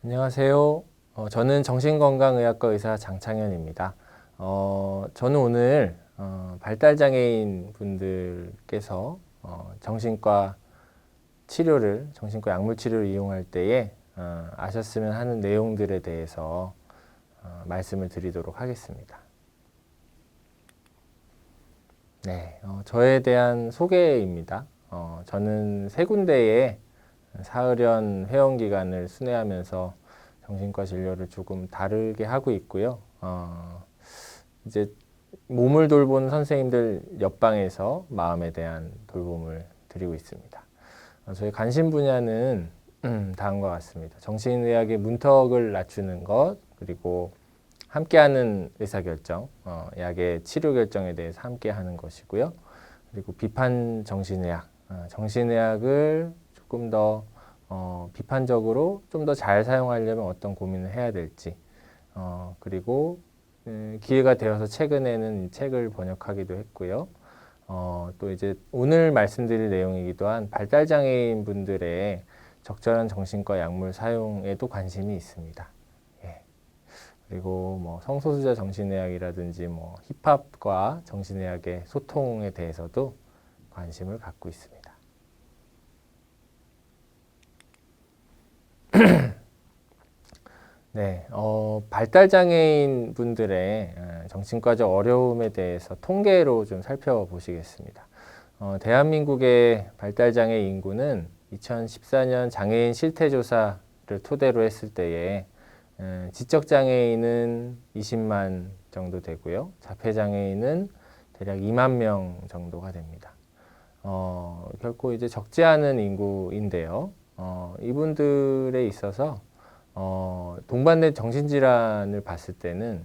안녕하세요. 저는 정신건강의학과 의사 장창현입니다. 저는 오늘 발달장애인 분들께서 정신과 정신과 약물 치료를 이용할 때에 아셨으면 하는 내용들에 대해서 말씀을 드리도록 하겠습니다. 네, 저에 대한 소개입니다. 저는 세 군데에 사흘연 회원 기간을 순회하면서 정신과 진료를 조금 다르게 하고 있고요. 이제 몸을 돌보는 선생님들 옆방에서 마음에 대한 돌봄을 드리고 있습니다. 저희 관심 분야는 다음과 같습니다. 정신의학의 문턱을 낮추는 것, 그리고 함께하는 의사결정, 약의 치료 결정에 대해서 함께하는 것이고요. 그리고 비판 정신의학, 정신의학을 조금 더 비판적으로 좀 더 잘 사용하려면 어떤 고민을 해야 될지, 그리고 기회가 되어서 최근에는 책을 번역하기도 했고요. 또 이제 오늘 말씀드릴 내용이기도 한 발달장애인 분들의 적절한 정신과 약물 사용에도 관심이 있습니다. 예. 그리고 뭐 성소수자 정신의학이라든지 뭐 힙합과 정신의학의 소통에 대해서도 관심을 갖고 있습니다. 네, 발달장애인 분들의 정신과적 어려움에 대해서 통계로 좀 살펴보시겠습니다. 대한민국의 발달장애 인구는 2014년 장애인 실태조사를 토대로 했을 때에 지적장애인은 20만 정도 되고요. 자폐장애인은 대략 2만 명 정도가 됩니다. 결코 이제 적지 않은 인구인데요. 이분들에 있어서 동반된 정신질환을 봤을 때는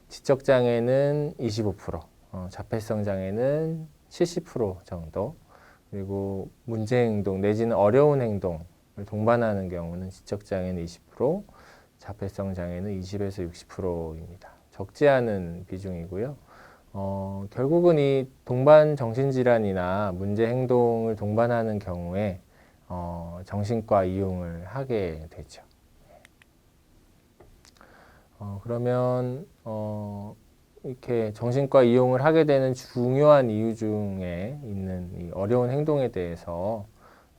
지적장애는 25%, 자폐성 장애는 70% 정도, 그리고 문제행동 내지는 어려운 행동을 동반하는 경우는 지적장애는 20%, 자폐성 장애는 20에서 60%입니다. 적지 않은 비중이고요. 결국은 이 동반 정신질환이나 문제행동을 동반하는 경우에 정신과 이용을 하게 되죠. 그러면 이렇게 정신과 이용을 하게 되는 중요한 이유 중에 있는 이 어려운 행동에 대해서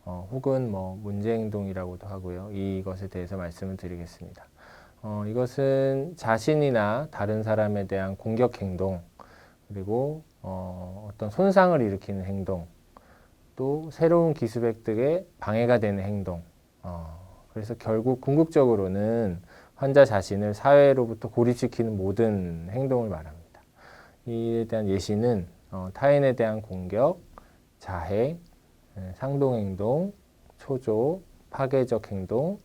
혹은 뭐 문제 행동이라고도 하고요. 이것에 대해서 말씀을 드리겠습니다. 이것은 자신이나 다른 사람에 대한 공격 행동, 그리고 어떤 손상을 일으키는 행동, 또 새로운 기술 획득에 방해가 되는 행동. 그래서 결국 궁극적으로는 환자 자신을 사회로부터 고립시키는 모든 행동을 말합니다. 이에 대한 예시는 타인에 대한 공격, 자해, 상동행동, 초조, 파괴적 행동,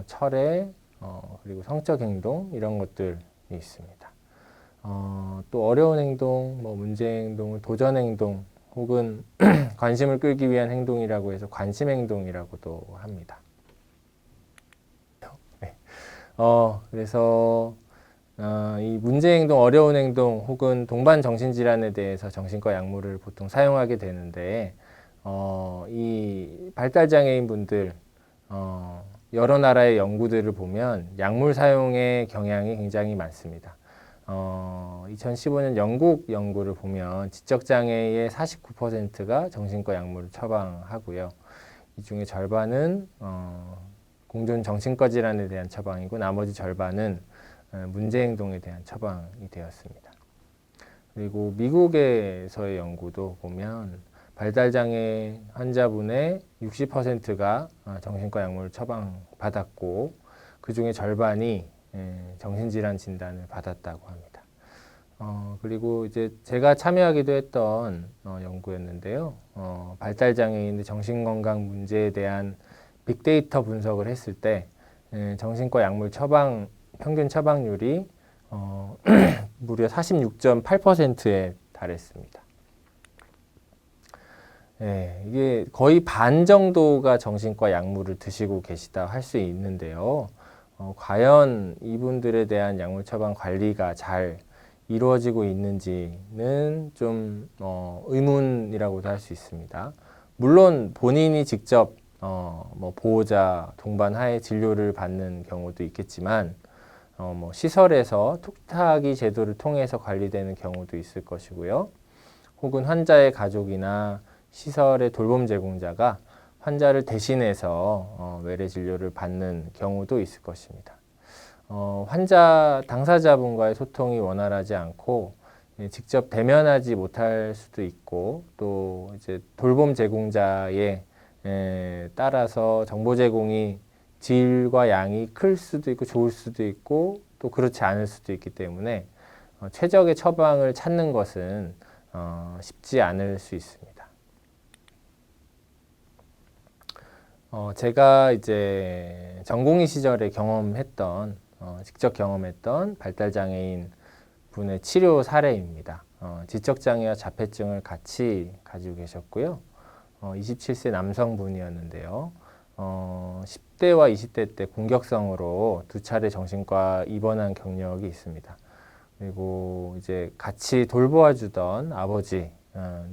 철회, 그리고 성적 행동 이런 것들이 있습니다. 또 어려운 행동, 뭐 문제 행동을 도전 행동 혹은 관심을 끌기 위한 행동이라고 해서 관심 행동이라고도 합니다. 그래서 이 문제 행동, 어려운 행동 혹은 동반 정신질환에 대해서 정신과 약물을 보통 사용하게 되는데 이 발달장애인 분들 여러 나라의 연구들을 보면 약물 사용의 경향이 굉장히 많습니다. 2015년 영국 연구를 보면 지적장애의 49%가 정신과 약물을 처방하고요. 이 중에 절반은 공존 정신과 질환에 대한 처방이고 나머지 절반은 문제 행동에 대한 처방이 되었습니다. 그리고 미국에서의 연구도 보면 발달장애 환자분의 60%가 정신과 약물을 처방받았고 그 중에 절반이 정신질환 진단을 받았다고 합니다. 그리고 이제 제가 참여하기도 했던 연구였는데요. 발달장애인의 정신건강 문제에 대한 빅데이터 분석을 했을 때 정신과 약물 평균 처방률이 무려 46.8%에 달했습니다. 이게 거의 반 정도가 정신과 약물을 드시고 계시다 할 수 있는데요. 과연 이분들에 대한 약물 처방 관리가 잘 이루어지고 있는지는 좀 의문이라고도 할 수 있습니다. 물론 본인이 직접 뭐 보호자 동반 하에 진료를 받는 경우도 있겠지만 뭐 시설에서 톡탁이 제도를 통해서 관리되는 경우도 있을 것이고요. 혹은 환자의 가족이나 시설의 돌봄 제공자가 환자를 대신해서 외래 진료를 받는 경우도 있을 것입니다. 환자 당사자분과의 소통이 원활하지 않고 직접 대면하지 못할 수도 있고 또 이제 돌봄 제공자에 따라서 정보 제공이 질과 양이 클 수도 있고 좋을 수도 있고 또 그렇지 않을 수도 있기 때문에 최적의 처방을 찾는 것은 쉽지 않을 수 있습니다. 제가 이제 전공의 시절에 직접 경험했던 발달장애인 분의 치료 사례입니다. 지적장애와 자폐증을 같이 가지고 계셨고요. 27세 남성분이었는데요. 10대와 20대 때 공격성으로 2차례 정신과 입원한 경력이 있습니다. 그리고 이제 같이 돌보아주던 아버지,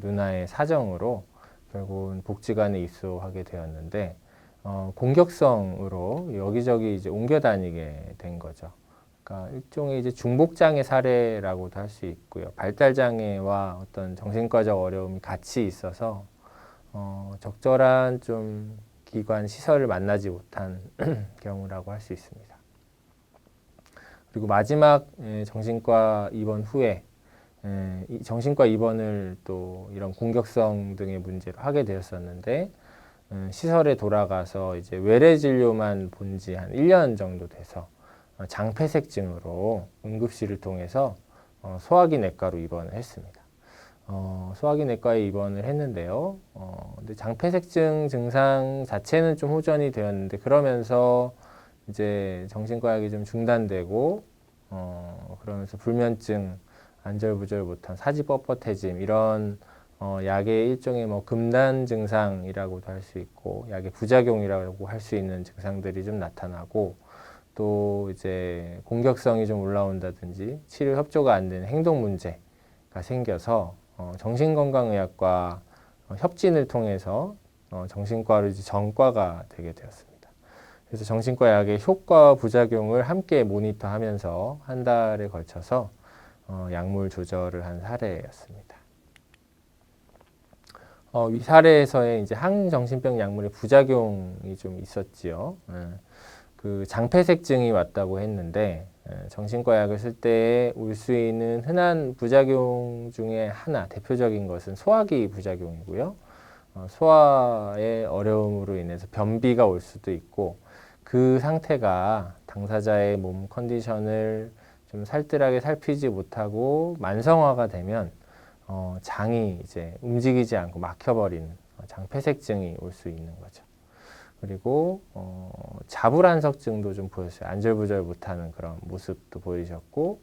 누나의 사정으로 결국은 복지관에 입소하게 되었는데, 공격성으로 여기저기 이제 옮겨 다니게 된 거죠. 그러니까 일종의 이제 중복장애 사례라고도 할 수 있고요. 발달장애와 어떤 정신과적 어려움이 같이 있어서 적절한 좀 기관 시설을 만나지 못한 경우라고 할 수 있습니다. 그리고 마지막 정신과 입원 후에 정신과 입원을 또 이런 공격성 등의 문제로 하게 되었었는데 시설에 돌아가서 이제 외래 진료만 본 지 한 1년 정도 돼서 장폐색증으로 응급실을 통해서 소화기 내과로 입원을 했습니다. 소화기 내과에 입원을 했는데요. 근데 장폐색증 증상 자체는 좀 호전이 되었는데 그러면서 이제 정신과약이 좀 중단되고 그러면서 불면증, 안절부절 못한 사지 뻣뻣해짐 이런 약의 일종의 뭐 금단 증상이라고도 할 수 있고 약의 부작용이라고 할 수 있는 증상들이 좀 나타나고 또 이제 공격성이 좀 올라온다든지 치료 협조가 안 되는 행동 문제가 생겨서 정신건강의학과 협진을 통해서 정신과로 이제 전과가 되게 되었습니다. 그래서 정신과 약의 효과와 부작용을 함께 모니터하면서 한 달에 걸쳐서 약물 조절을 한 사례였습니다. 이 사례에서의 이제 항정신병 약물의 부작용이 좀 있었지요. 그 장폐색증이 왔다고 했는데 정신과 약을 쓸 때 올 수 있는 흔한 부작용 중에 하나, 대표적인 것은 소화기 부작용이고요. 소화의 어려움으로 인해서 변비가 올 수도 있고 그 상태가 당사자의 몸 컨디션을 좀 살뜰하게 살피지 못하고 만성화가 되면 장이 이제 움직이지 않고 막혀버리는 장폐색증이 올 수 있는 거죠. 그리고 자불안석증도 좀 보였어요. 안절부절 못하는 그런 모습도 보이셨고,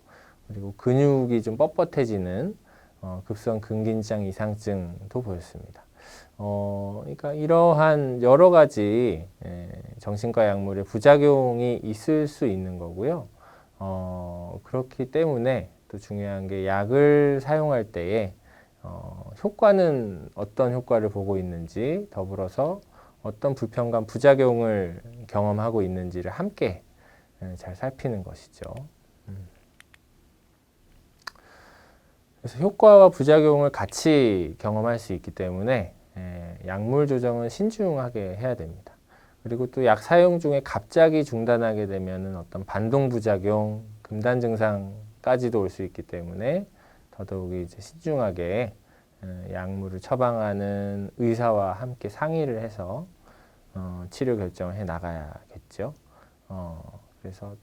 그리고 근육이 좀 뻣뻣해지는 급성 근긴장 이상증도 보였습니다. 그러니까 이러한 여러 가지 정신과 약물의 부작용이 있을 수 있는 거고요. 그렇기 때문에 또 중요한 게 약을 사용할 때에 효과는 어떤 효과를 보고 있는지 더불어서 어떤 불편감, 부작용을 경험하고 있는지를 함께 잘 살피는 것이죠. 그래서 효과와 부작용을 같이 경험할 수 있기 때문에 약물 조정은 신중하게 해야 됩니다. 그리고 또 약 사용 중에 갑자기 중단하게 되면 어떤 반동 부작용, 금단 증상까지도 올 수 있기 때문에 더더욱이 이제 신중하게 약물을 처방하는 의사와 함께 상의를 해서 치료 결정을 해 나가야겠죠. 그래서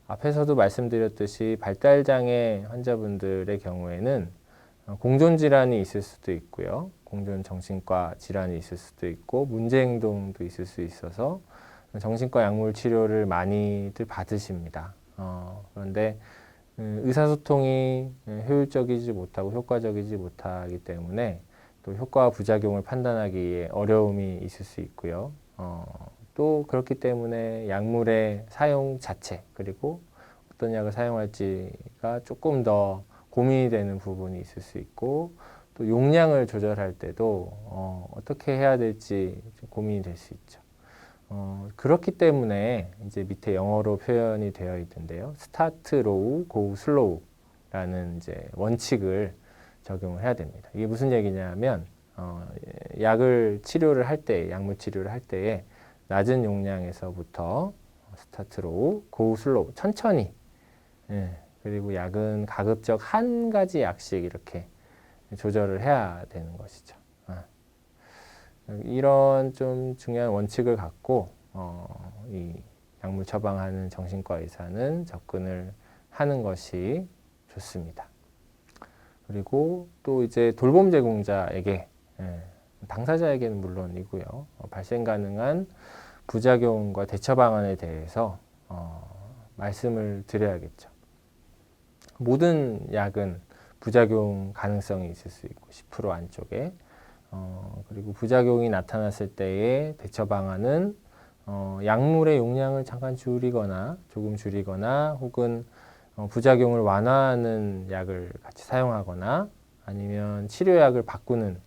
앞에서도 말씀드렸듯이 발달장애 환자분들의 경우에는 공존 질환이 있을 수도 있고요. 공존 정신과 질환이 있을 수도 있고 문제 행동도 있을 수 있어서 정신과 약물 치료를 많이들 받으십니다. 그런데 의사소통이 효율적이지 못하고 효과적이지 못하기 때문에 또 효과와 부작용을 판단하기에 어려움이 있을 수 있고요. 또 그렇기 때문에 약물의 사용 자체 그리고 어떤 약을 사용할지가 조금 더 고민이 되는 부분이 있을 수 있고 또 용량을 조절할 때도 어떻게 해야 될지 좀 고민이 될 수 있죠. 그렇기 때문에 이제 밑에 영어로 표현이 되어 있는데요. 스타트 로우, 고 슬로우라는 이제 원칙을 적용을 해야 됩니다. 이게 무슨 얘기냐면 약을 치료를 할 때, 약물 치료를 할 때에 낮은 용량에서부터 스타트 로우, 고 슬로우 천천히 그리고 약은 가급적 한 가지 약씩 이렇게 조절을 해야 되는 것이죠. 이런 좀 중요한 원칙을 갖고 이 약물 처방하는 정신과 의사는 접근을 하는 것이 좋습니다. 그리고 또 이제 돌봄 제공자에게 당사자에게는 물론이고요. 발생 가능한 부작용과 대처 방안에 대해서 말씀을 드려야겠죠. 모든 약은 부작용 가능성이 있을 수 있고 10% 안쪽에 그리고 부작용이 나타났을 때의 대처 방안은 약물의 용량을 잠깐 줄이거나 조금 줄이거나 혹은 부작용을 완화하는 약을 같이 사용하거나 아니면 치료약을 바꾸는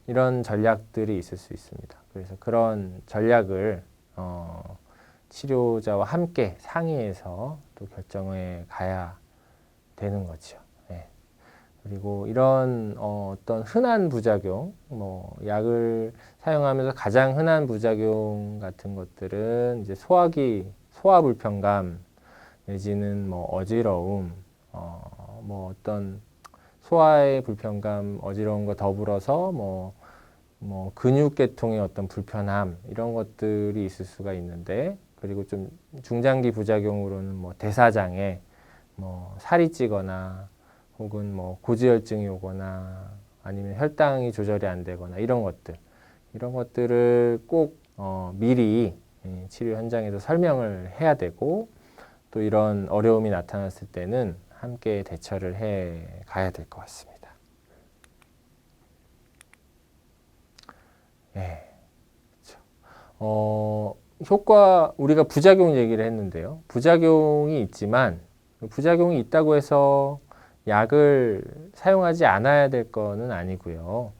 이런 전략들이 있을 수 있습니다. 그래서 그런 전략을 치료자와 함께 상의해서 또 결정해 가야 되는 거죠. 그리고 이런 어떤 흔한 부작용, 약을 사용하면서 가장 흔한 부작용 같은 것들은 이제 소화 불편감 내지는 어지러움, 어떤 소화의 불편감, 어지러움과 더불어서 근육계통의 어떤 불편함 이런 것들이 있을 수가 있는데 그리고 좀 중장기 부작용으로는 대사장애, 살이 찌거나 혹은 고지혈증이 오거나 아니면 혈당이 조절이 안 되거나 이런 것들을 꼭 미리 치료 현장에서 설명을 해야 되고 또 이런 어려움이 나타났을 때는 함께 대처를 해 가야 될 것 같습니다. 효과 우리가 부작용 얘기를 했는데요. 부작용이 있지만 부작용이 있다고 해서 약을 사용하지 않아야 될 거는 아니고요.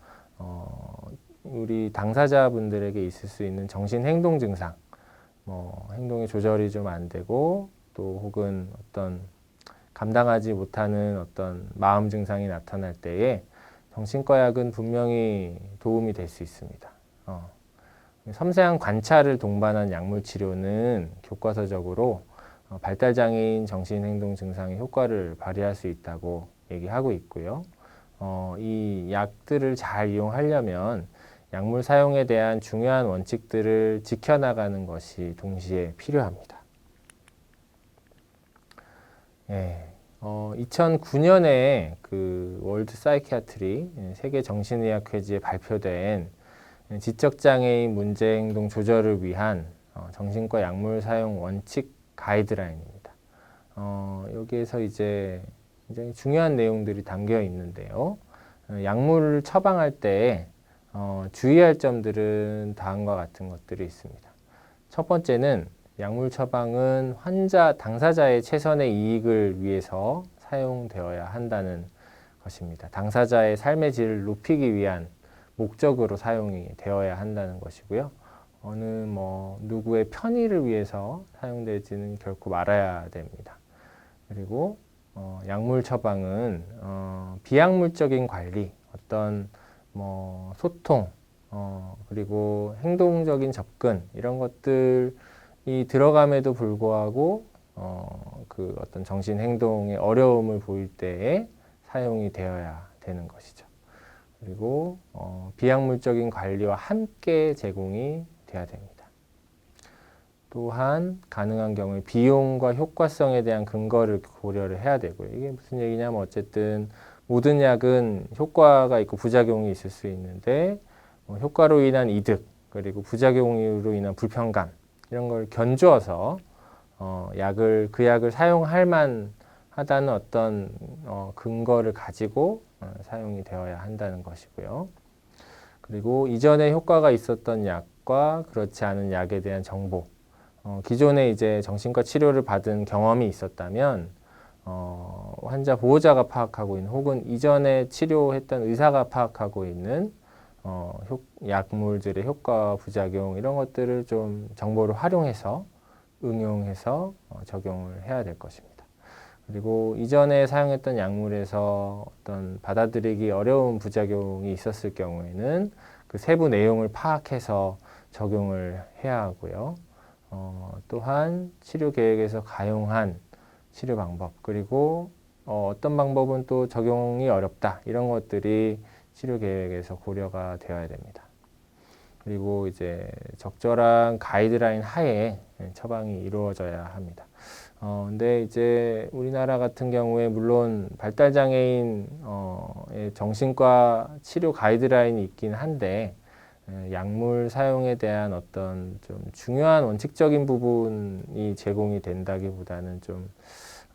우리 당사자분들에게 있을 수 있는 정신행동 증상, 행동의 조절이 좀 안 되고 또 혹은 어떤 감당하지 못하는 어떤 마음 증상이 나타날 때에 정신과 약은 분명히 도움이 될 수 있습니다. 섬세한 관찰을 동반한 약물 치료는 교과서적으로 발달장애인 정신행동 증상의 효과를 발휘할 수 있다고 얘기하고 있고요. 이 약들을 잘 이용하려면 약물 사용에 대한 중요한 원칙들을 지켜나가는 것이 동시에 필요합니다. 2009년에 그 월드 사이키아트리 세계 정신의학회지에 발표된 지적장애인 문제행동 조절을 위한 정신과 약물 사용 원칙 가이드라인입니다. 여기에서 이제 굉장히 중요한 내용들이 담겨 있는데요. 약물을 처방할 때 주의할 점들은 다음과 같은 것들이 있습니다. 첫 번째는 약물 처방은 당사자의 최선의 이익을 위해서 사용되어야 한다는 것입니다. 당사자의 삶의 질을 높이기 위한 목적으로 사용이 되어야 한다는 것이고요. 어느 누구의 편의를 위해서 사용되지는 결코 말아야 됩니다. 그리고 약물 처방은 비약물적인 관리, 어떤 소통, 그리고 행동적인 접근 이런 것들이 들어감에도 불구하고 그 어떤 정신 행동의 어려움을 보일 때에 사용이 되어야 되는 것이죠. 그리고 비약물적인 관리와 함께 제공이 돼야 됩니다. 또한 가능한 경우에 비용과 효과성에 대한 근거를 고려를 해야 되고요. 이게 무슨 얘기냐면 어쨌든 모든 약은 효과가 있고 부작용이 있을 수 있는데 효과로 인한 이득 그리고 부작용으로 인한 불편감 이런 걸 견주어서 그 약을 사용할 만하다는 어떤 근거를 가지고 사용이 되어야 한다는 것이고요. 그리고 이전에 효과가 있었던 약과 그렇지 않은 약에 대한 정보, 기존에 이제 정신과 치료를 받은 경험이 있었다면 환자 보호자가 파악하고 있는 혹은 이전에 치료했던 의사가 파악하고 있는 약물들의 효과, 부작용 이런 것들을 좀 정보를 활용해서 응용해서 적용을 해야 될 것입니다. 그리고 이전에 사용했던 약물에서 어떤 받아들이기 어려운 부작용이 있었을 경우에는 그 세부 내용을 파악해서 적용을 해야 하고요. 또한 치료 계획에서 가용한 치료 방법, 그리고 어떤 방법은 또 적용이 어렵다, 이런 것들이 치료 계획에서 고려가 되어야 됩니다. 그리고 이제 적절한 가이드라인 하에 처방이 이루어져야 합니다. 근데 이제 우리나라 같은 경우에 물론 발달장애인 정신과 치료 가이드라인이 있긴 한데, 약물 사용에 대한 어떤 좀 중요한 원칙적인 부분이 제공이 된다기보다는 좀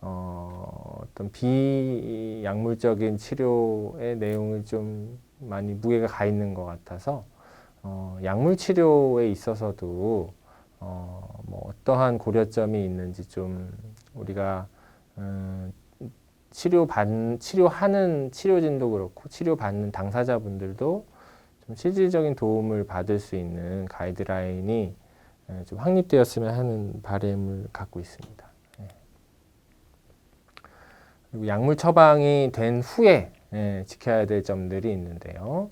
어떤 비약물적인 치료의 내용을 좀 많이 무게가 가 있는 것 같아서 약물 치료에 있어서도 뭐 어떠한 고려점이 있는지 좀 우리가 치료하는 치료진도 그렇고 치료받는 당사자분들도 좀 실질적인 도움을 받을 수 있는 가이드라인이 좀 확립되었으면 하는 바람을 갖고 있습니다. 그리고 약물 처방이 된 후에 지켜야 될 점들이 있는데요.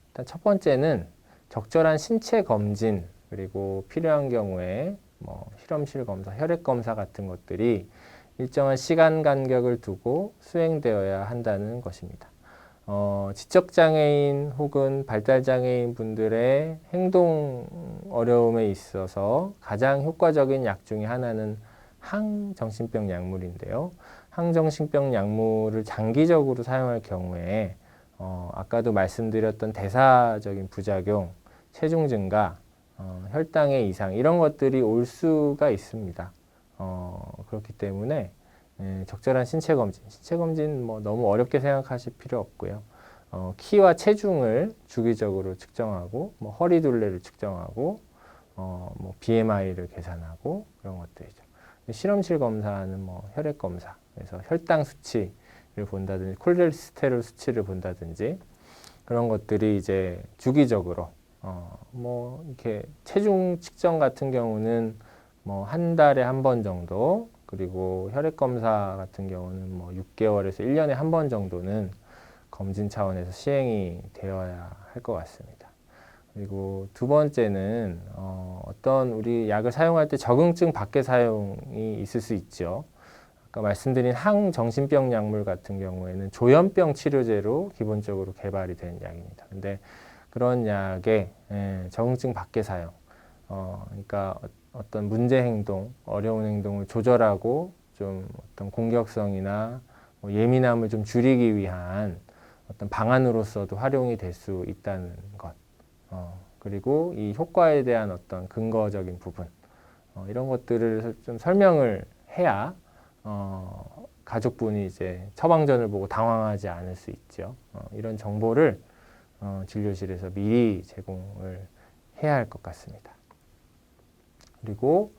일단 첫 번째는 적절한 신체 검진, 그리고 필요한 경우에 뭐 실험실 검사, 혈액 검사 같은 것들이 일정한 시간 간격을 두고 수행되어야 한다는 것입니다. 지적장애인 혹은 발달장애인 분들의 행동 어려움에 있어서 가장 효과적인 약 중에 하나는 항정신병 약물인데요. 항정신병 약물을 장기적으로 사용할 경우에 아까도 말씀드렸던 대사적인 부작용, 체중 증가, 혈당의 이상 이런 것들이 올 수가 있습니다. 그렇기 때문에 적절한 신체 검진 뭐 너무 어렵게 생각하실 필요 없고요. 키와 체중을 주기적으로 측정하고, 뭐 허리 둘레를 측정하고, 뭐 BMI를 계산하고 그런 것들이죠. 실험실 검사는 뭐 혈액 검사, 그래서 혈당 수치를 본다든지 콜레스테롤 수치를 본다든지 그런 것들이 이제 주기적으로 뭐 이렇게 체중 측정 같은 경우는 뭐 한 달에 한 번 정도, 그리고 혈액 검사 같은 경우는 뭐 6개월에서 1년에 한 번 정도는 검진 차원에서 시행이 되어야 할 것 같습니다. 그리고 두 번째는 어떤 우리 약을 사용할 때 적응증 밖의 사용이 있을 수 있죠. 아까 말씀드린 항정신병 약물 같은 경우에는 조현병 치료제로 기본적으로 개발이 된 약입니다. 근데 그런 약의 적응증 밖의 사용, 그러니까 어떤 문제 행동, 어려운 행동을 조절하고 좀 어떤 공격성이나 뭐 예민함을 좀 줄이기 위한 어떤 방안으로서도 활용이 될 수 있다는 것. 그리고 이 효과에 대한 어떤 근거적인 부분, 이런 것들을 좀 설명을 해야 가족분이 이제 처방전을 보고 당황하지 않을 수 있죠. 이런 정보를 진료실에서 미리 제공을 해야 할 것 같습니다. 그리고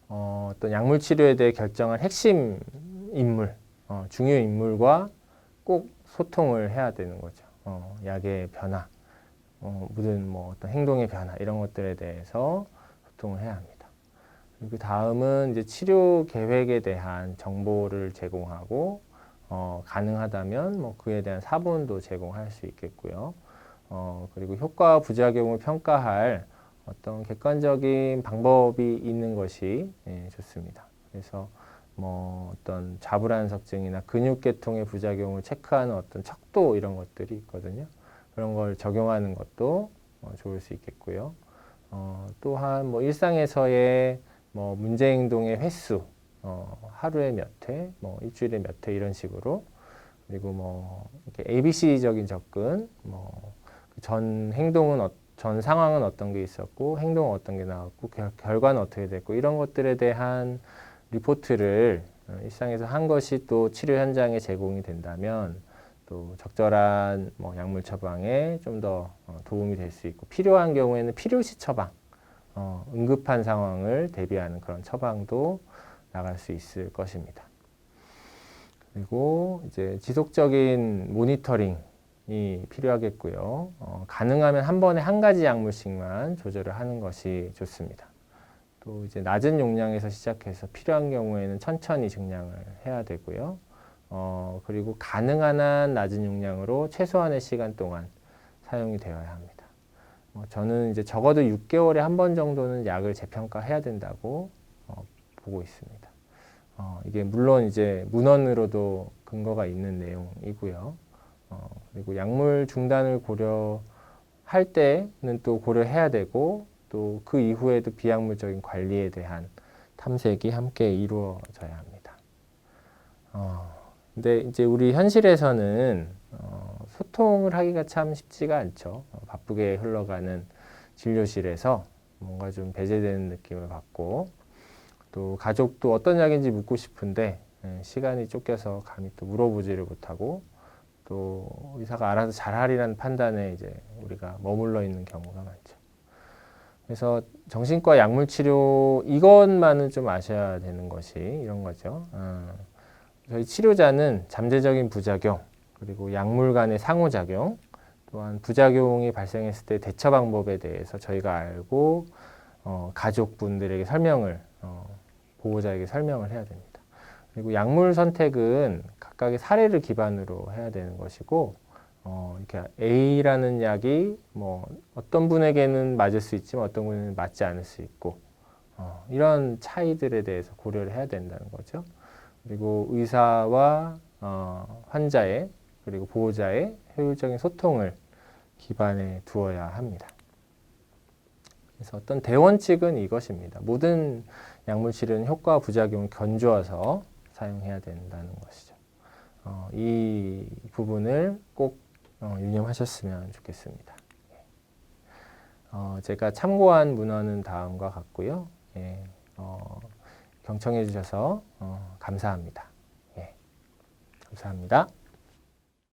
어떤 약물 치료에 대해 결정할 핵심 인물, 중요 인물과 꼭 소통을 해야 되는 거죠. 약의 변화, 무슨 뭐 어떤 행동의 변화 이런 것들에 대해서 소통을 해야 합니다. 그 다음은 이제 치료 계획에 대한 정보를 제공하고 가능하다면 뭐 그에 대한 사본도 제공할 수 있겠고요. 그리고 효과 부작용을 평가할 어떤 객관적인 방법이 있는 것이 좋습니다. 그래서 뭐 어떤 자불안석증이나 근육계통의 부작용을 체크하는 어떤 척도 이런 것들이 있거든요. 그런 걸 적용하는 것도 좋을 수 있겠고요. 또한 뭐 일상에서의 뭐 문제 행동의 횟수, 하루에 몇 회, 뭐 일주일에 몇 회 이런 식으로, 그리고 뭐 이렇게 ABC적인 접근, 뭐 전 행동은 전 상황은 어떤 게 있었고 행동은 어떤 게 나왔고 결과는 어떻게 됐고 이런 것들에 대한 리포트를 일상에서 한 것이 또 치료 현장에 제공이 된다면 또 적절한 뭐 약물 처방에 좀 더 도움이 될 수 있고, 필요한 경우에는 필요시 처방, 응급한 상황을 대비하는 그런 처방도 나갈 수 있을 것입니다. 그리고 이제 지속적인 모니터링이 조절이 필요하겠고요. 가능하면 한 번에 한 가지 약물씩만 조절을 하는 것이 좋습니다. 또 이제 낮은 용량에서 시작해서 필요한 경우에는 천천히 증량을 해야 되고요. 그리고 가능한 한 낮은 용량으로 최소한의 시간 동안 사용이 되어야 합니다. 저는 이제 적어도 6개월에 한 번 정도는 약을 재평가해야 된다고 보고 있습니다. 이게 물론 이제 문헌으로도 근거가 있는 내용이고요. 그리고 약물 중단을 고려할 때는 또 고려해야 되고 또 그 이후에도 비약물적인 관리에 대한 탐색이 함께 이루어져야 합니다. 근데 이제 우리 현실에서는 소통을 하기가 참 쉽지가 않죠. 바쁘게 흘러가는 진료실에서 뭔가 좀 배제되는 느낌을 받고 또 가족도 어떤 약인지 묻고 싶은데 시간이 쫓겨서 감히 또 물어보지를 못하고 또 의사가 알아서 잘하리라는 판단에 이제 우리가 머물러 있는 경우가 많죠. 그래서 정신과 약물 치료 이것만은 좀 아셔야 되는 것이 이런 거죠. 저희 치료자는 잠재적인 부작용 그리고 약물 간의 상호작용 또한 부작용이 발생했을 때 대처 방법에 대해서 저희가 알고 가족분들에게 설명을 보호자에게 설명을 해야 됩니다. 그리고 약물 선택은 각각의 사례를 기반으로 해야 되는 것이고 이렇게 A라는 약이 뭐 어떤 분에게는 맞을 수 있지만 어떤 분에게는 맞지 않을 수 있고 이런 차이들에 대해서 고려를 해야 된다는 거죠. 그리고 의사와 환자의 그리고 보호자의 효율적인 소통을 기반에 두어야 합니다. 그래서 어떤 대원칙은 이것입니다. 모든 약물 치료는 효과와 부작용을 견주어서 사용해야 된다는 것이죠. 이 부분을 꼭 유념하셨으면 좋겠습니다. 제가 참고한 문헌은 다음과 같고요. 예, 경청해 주셔서 감사합니다. 예, 감사합니다.